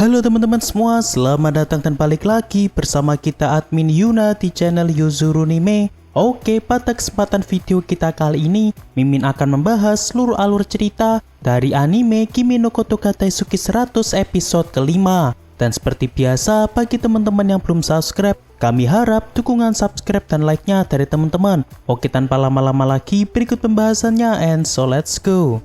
Halo teman-teman semua, selamat datang dan balik lagi bersama kita admin Yuna di channel Yuzurunime. Oke, pada kesempatan video kita kali ini, Mimin akan membahas seluruh alur cerita dari anime Kimi no Kotoka Daisuki 100 episode kelima. Dan seperti biasa, bagi teman-teman yang belum subscribe, kami harap dukungan subscribe dan like-nya dari teman-teman. Oke, tanpa lama-lama lagi, berikut pembahasannya, and so let's go.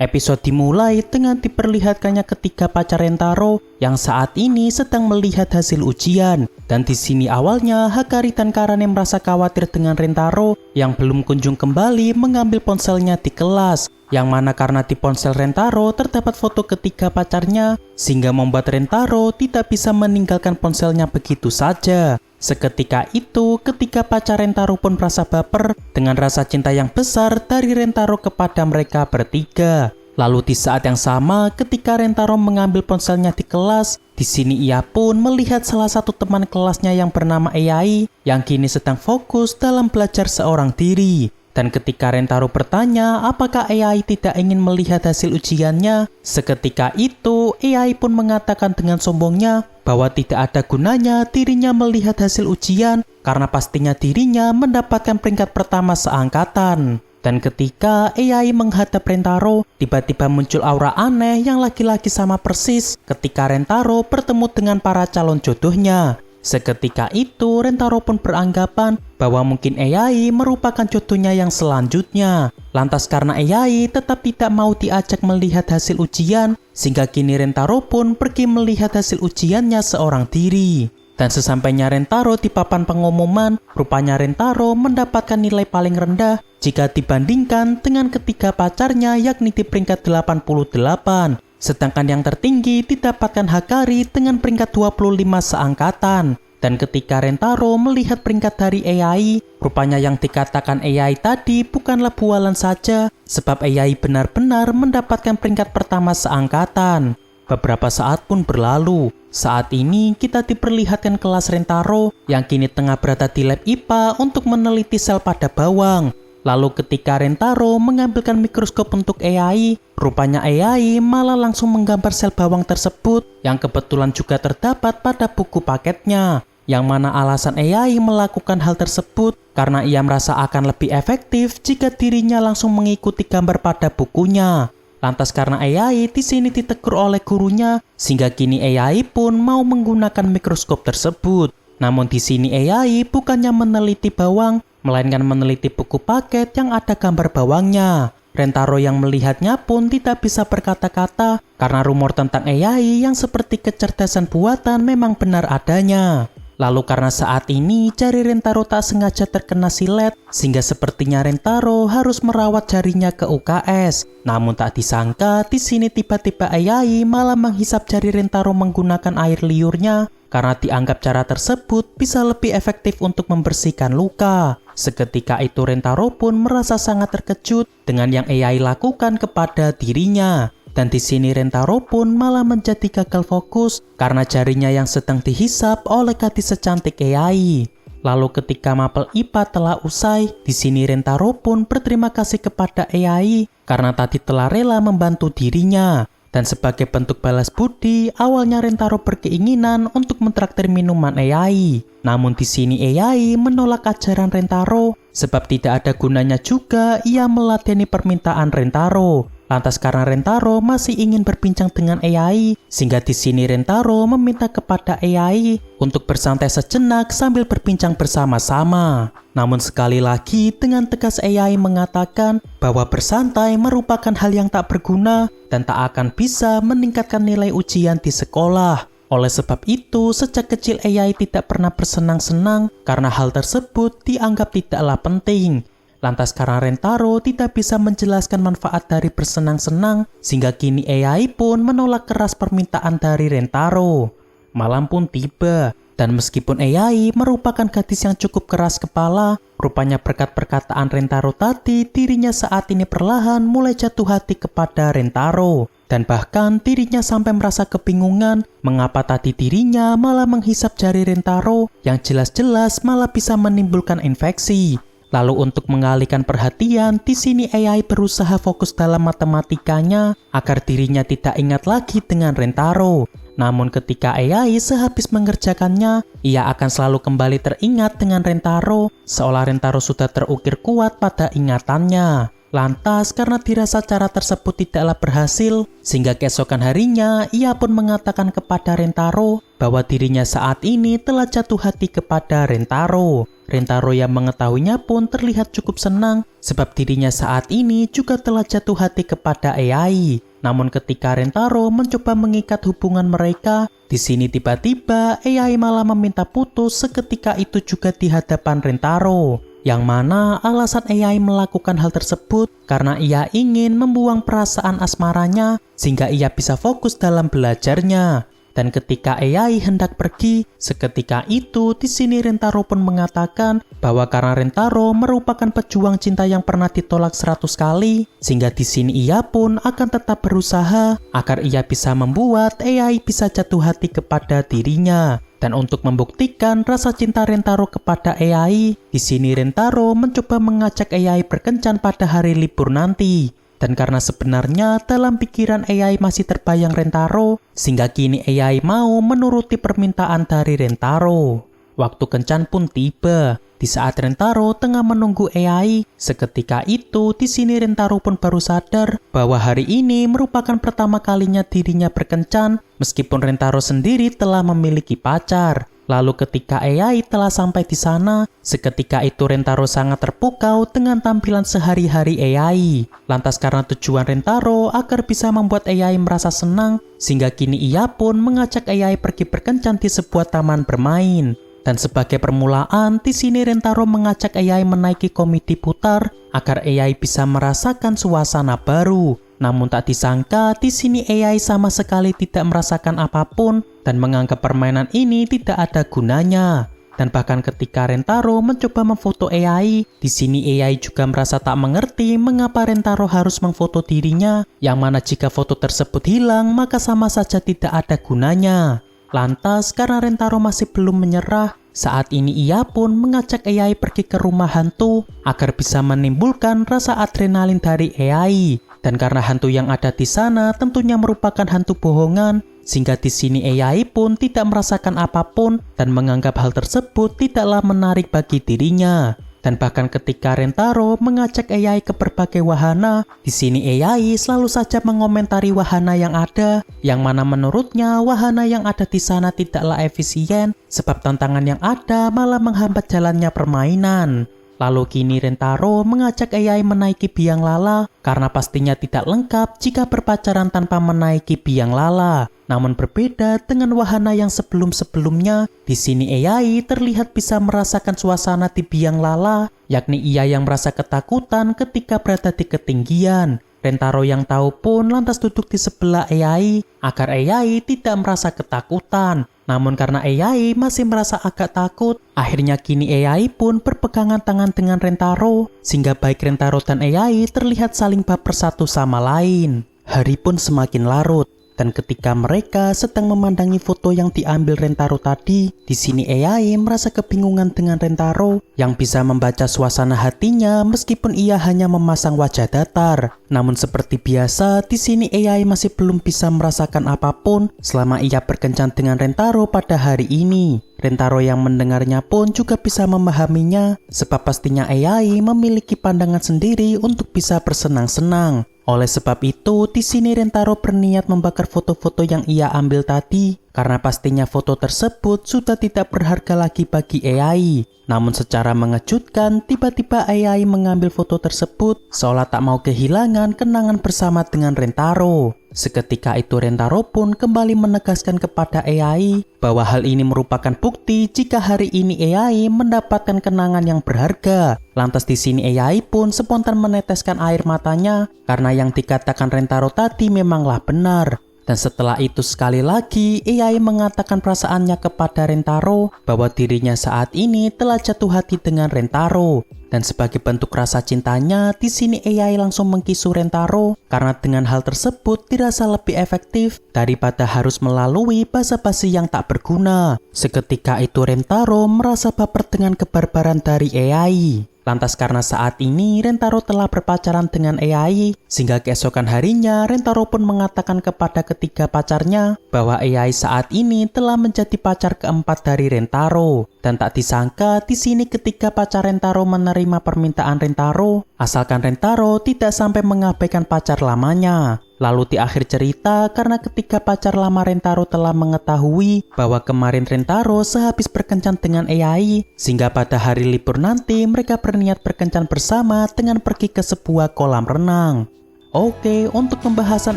Episode dimulai dengan diperlihatkannya ketiga pacar Rentaro yang saat ini sedang melihat hasil ujian. Dan di sini awalnya Hakari dan Karane merasa khawatir dengan Rentaro yang belum kunjung kembali mengambil ponselnya di kelas. Yang mana karena di ponsel Rentaro terdapat foto ketiga pacarnya sehingga membuat Rentaro tidak bisa meninggalkan ponselnya begitu saja. Seketika itu, ketiga pacar Rentaro pun merasa baper dengan rasa cinta yang besar dari Rentaro kepada mereka bertiga. Lalu di saat yang sama, ketika Rentaro mengambil ponselnya di kelas, di sini ia pun melihat salah satu teman kelasnya yang bernama Ei yang kini sedang fokus dalam belajar seorang diri. Dan ketika Rentaro bertanya apakah Ei tidak ingin melihat hasil ujiannya, seketika itu Ei pun mengatakan dengan sombongnya bahwa tidak ada gunanya dirinya melihat hasil ujian karena pastinya dirinya mendapatkan peringkat pertama seangkatan. Dan ketika Ei menghadap Rentaro, tiba-tiba muncul aura aneh yang laki-laki sama persis ketika Rentaro bertemu dengan para calon jodohnya. Seketika itu, Rentaro pun beranggapan bahwa mungkin Ei merupakan jodohnya yang selanjutnya. Lantas karena Ei tetap tidak mau diajak melihat hasil ujian, sehingga kini Rentaro pun pergi melihat hasil ujiannya seorang diri. Dan sesampainya Rentaro di papan pengumuman, rupanya Rentaro mendapatkan nilai paling rendah jika dibandingkan dengan ketiga pacarnya yakni di peringkat 88. Sedangkan yang tertinggi didapatkan Hakari dengan peringkat 25 seangkatan. Dan ketika Rentaro melihat peringkat dari Ei, rupanya yang dikatakan Ei tadi bukanlah bualan saja, sebab Ei benar-benar mendapatkan peringkat pertama seangkatan. Beberapa saat pun berlalu. Saat ini kita diperlihatkan kelas Rentaro yang kini tengah berada di lab IPA untuk meneliti sel pada bawang. Lalu ketika Rentaro mengambilkan mikroskop untuk Ei, rupanya Ei malah langsung menggambar sel bawang tersebut yang kebetulan juga terdapat pada buku paketnya. Yang mana alasan Ei melakukan hal tersebut karena ia merasa akan lebih efektif jika dirinya langsung mengikuti gambar pada bukunya. Lantas karena Ei di sini ditegur oleh gurunya, sehingga kini Ei pun mau menggunakan mikroskop tersebut. Namun di sini Ei bukannya meneliti bawang, melainkan meneliti buku paket yang ada gambar bawangnya. Rentaro yang melihatnya pun tidak bisa berkata-kata karena rumor tentang Ei yang seperti kecerdasan buatan memang benar adanya. Lalu karena saat ini jari Rentaro tak sengaja terkena silet, sehingga sepertinya Rentaro harus merawat jarinya ke UKS. Namun tak disangka di sini tiba-tiba Ei malah menghisap jari Rentaro menggunakan air liurnya karena dianggap cara tersebut bisa lebih efektif untuk membersihkan luka. Seketika itu Rentaro pun merasa sangat terkejut dengan yang Ei lakukan kepada dirinya. Dan di sini Rentaro pun malah menjadi gagal fokus karena jarinya yang sedang dihisap oleh gadis secantik Ei. Lalu ketika mapel IPA telah usai, di sini Rentaro pun berterima kasih kepada Ei karena tadi telah rela membantu dirinya. Dan sebagai bentuk balas budi, awalnya Rentaro berkeinginan untuk mentraktir minuman Ei. Namun di sini Ei menolak ajaran Rentaro sebab tidak ada gunanya juga ia meladeni permintaan Rentaro. Lantas karena Rentaro masih ingin berbincang dengan Ei, sehingga di sini Rentaro meminta kepada Ei untuk bersantai sejenak sambil berbincang bersama-sama. Namun sekali lagi dengan tegas Ei mengatakan bahwa bersantai merupakan hal yang tak berguna dan tak akan bisa meningkatkan nilai ujian di sekolah. Oleh sebab itu, sejak kecil Ei tidak pernah bersenang-senang karena hal tersebut dianggap tidaklah penting. Lantas karena Rentaro tidak bisa menjelaskan manfaat dari bersenang-senang, sehingga kini Ei pun menolak keras permintaan dari Rentaro. Malam pun tiba, dan meskipun Ei merupakan gadis yang cukup keras kepala, rupanya berkat perkataan Rentaro tadi, dirinya saat ini perlahan mulai jatuh hati kepada Rentaro. Dan bahkan dirinya sampai merasa kebingungan mengapa tadi dirinya malah menghisap jari Rentaro yang jelas-jelas malah bisa menimbulkan infeksi. Lalu untuk mengalihkan perhatian, di sini AI berusaha fokus dalam matematikanya agar dirinya tidak ingat lagi dengan Rentaro. Namun ketika AI sehabis mengerjakannya, ia akan selalu kembali teringat dengan Rentaro, seolah Rentaro sudah terukir kuat pada ingatannya. Lantas karena dirasa cara tersebut tidaklah berhasil, sehingga keesokan harinya ia pun mengatakan kepada Rentaro bahwa dirinya saat ini telah jatuh hati kepada Rentaro. Rentaro yang mengetahuinya pun terlihat cukup senang sebab dirinya saat ini juga telah jatuh hati kepada AI. Namun ketika Rentaro mencoba mengikat hubungan mereka, di sini tiba-tiba AI malah meminta putus seketika itu juga di hadapan Rentaro. Yang mana alasan AI melakukan hal tersebut karena ia ingin membuang perasaan asmaranya sehingga ia bisa fokus dalam belajarnya. Dan ketika AI hendak pergi, seketika itu di sini Rentaro pun mengatakan bahwa karena Rentaro merupakan pejuang cinta yang pernah ditolak 100 kali, sehingga di sini ia pun akan tetap berusaha agar ia bisa membuat AI bisa jatuh hati kepada dirinya. Dan untuk membuktikan rasa cinta Rentaro kepada AI, di sini Rentaro mencoba mengajak AI berkencan pada hari libur nanti. Dan karena sebenarnya dalam pikiran AI masih terbayang Rentaro, sehingga kini AI mau menuruti permintaan dari Rentaro. Waktu kencan pun tiba. Di saat Rentaro tengah menunggu AI, seketika itu di sini Rentaro pun baru sadar bahwa hari ini merupakan pertama kalinya dirinya berkencan, meskipun Rentaro sendiri telah memiliki pacar. Lalu ketika AI telah sampai di sana, seketika itu Rentaro sangat terpukau dengan tampilan sehari-hari AI. Lantas karena tujuan Rentaro agar bisa membuat AI merasa senang, sehingga kini ia pun mengajak AI pergi berkencan di sebuah taman bermain. Dan sebagai permulaan, di sini Rentaro mengajak AI menaiki komedi putar agar AI bisa merasakan suasana baru. Namun tak disangka, di sini AI sama sekali tidak merasakan apapun dan menganggap permainan ini tidak ada gunanya. Dan bahkan ketika Rentaro mencoba memfoto AI, di sini AI juga merasa tak mengerti mengapa Rentaro harus memfoto dirinya, yang mana jika foto tersebut hilang maka sama saja tidak ada gunanya. Lantas karena Rentaro masih belum menyerah, saat ini ia pun mengajak AI pergi ke rumah hantu agar bisa menimbulkan rasa adrenalin dari AI. Dan karena hantu yang ada di sana tentunya merupakan hantu bohongan, sehingga di sini AI pun tidak merasakan apapun dan menganggap hal tersebut tidaklah menarik bagi dirinya. Dan bahkan ketika Rentaro mengajak AI ke berbagai wahana, di sini AI selalu saja mengomentari wahana yang ada, yang mana menurutnya wahana yang ada di sana tidaklah efisien, sebab tantangan yang ada malah menghambat jalannya permainan. Lalu kini Rentaro mengajak AI menaiki biang lala karena pastinya tidak lengkap jika berpacaran tanpa menaiki biang lala. Namun berbeda dengan wahana yang sebelum-sebelumnya, di sini AI terlihat bisa merasakan suasana di biang lala, yakni ia yang merasa ketakutan ketika berada di ketinggian. Rentaro yang tahu pun lantas duduk di sebelah AI agar AI tidak merasa ketakutan. Namun karena AI masih merasa agak takut, akhirnya kini AI pun berpegangan tangan dengan Rentaro, sehingga baik Rentaro dan AI terlihat saling baper satu sama lain. Hari pun semakin larut. Dan ketika mereka sedang memandangi foto yang diambil Rentaro tadi, di sini AI merasa kebingungan dengan Rentaro yang bisa membaca suasana hatinya meskipun ia hanya memasang wajah datar. Namun seperti biasa, di sini AI masih belum bisa merasakan apapun selama ia berkencan dengan Rentaro pada hari ini. Rentaro yang mendengarnya pun juga bisa memahaminya, sebab pastinya AI memiliki pandangan sendiri untuk bisa bersenang-senang. Oleh sebab itu, di sini Rentaro berniat membakar foto-foto yang ia ambil tadi, karena pastinya foto tersebut sudah tidak berharga lagi bagi AI. Namun secara mengejutkan, tiba-tiba AI mengambil foto tersebut, seolah tak mau kehilangan kenangan bersama dengan Rentaro. Seketika itu Rentaro pun kembali menegaskan kepada AI bahwa hal ini merupakan bukti jika hari ini AI mendapatkan kenangan yang berharga. Lantas di sini AI pun spontan meneteskan air matanya karena yang dikatakan Rentaro tadi memanglah benar. Dan setelah itu sekali lagi AI mengatakan perasaannya kepada Rentaro bahwa dirinya saat ini telah jatuh hati dengan Rentaro. Dan sebagai bentuk rasa cintanya, di sini AI langsung mengkisu Rentaro karena dengan hal tersebut dirasa lebih efektif daripada harus melalui basa-basi yang tak berguna. Seketika itu Rentaro merasa baper dengan kebarbaran dari AI. Lantas karena saat ini Rentaro telah berpacaran dengan Ai, sehingga keesokan harinya Rentaro pun mengatakan kepada ketiga pacarnya bahwa Ai saat ini telah menjadi pacar keempat dari Rentaro. Dan tak disangka di sini ketika pacar Rentaro menerima permintaan Rentaro, asalkan Rentaro tidak sampai mengabaikan pacar lamanya. Lalu di akhir cerita, karena ketika pacar lama Rentaro telah mengetahui bahwa kemarin Rentaro sehabis berkencan dengan Ai, sehingga pada hari libur nanti mereka berniat berkencan bersama dengan pergi ke sebuah kolam renang. Oke, untuk pembahasan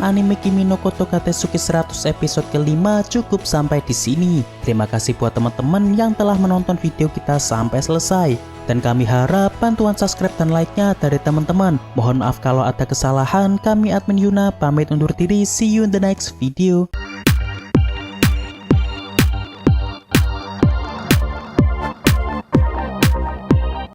anime Kimi no Kotoka Teisuki 100 episode kelima cukup sampai di sini. Terima kasih buat teman-teman yang telah menonton video kita sampai selesai. Dan kami harap bantuan subscribe dan like-nya dari teman-teman. Mohon maaf kalau ada kesalahan, kami admin Yuna pamit undur diri, see you in the next video.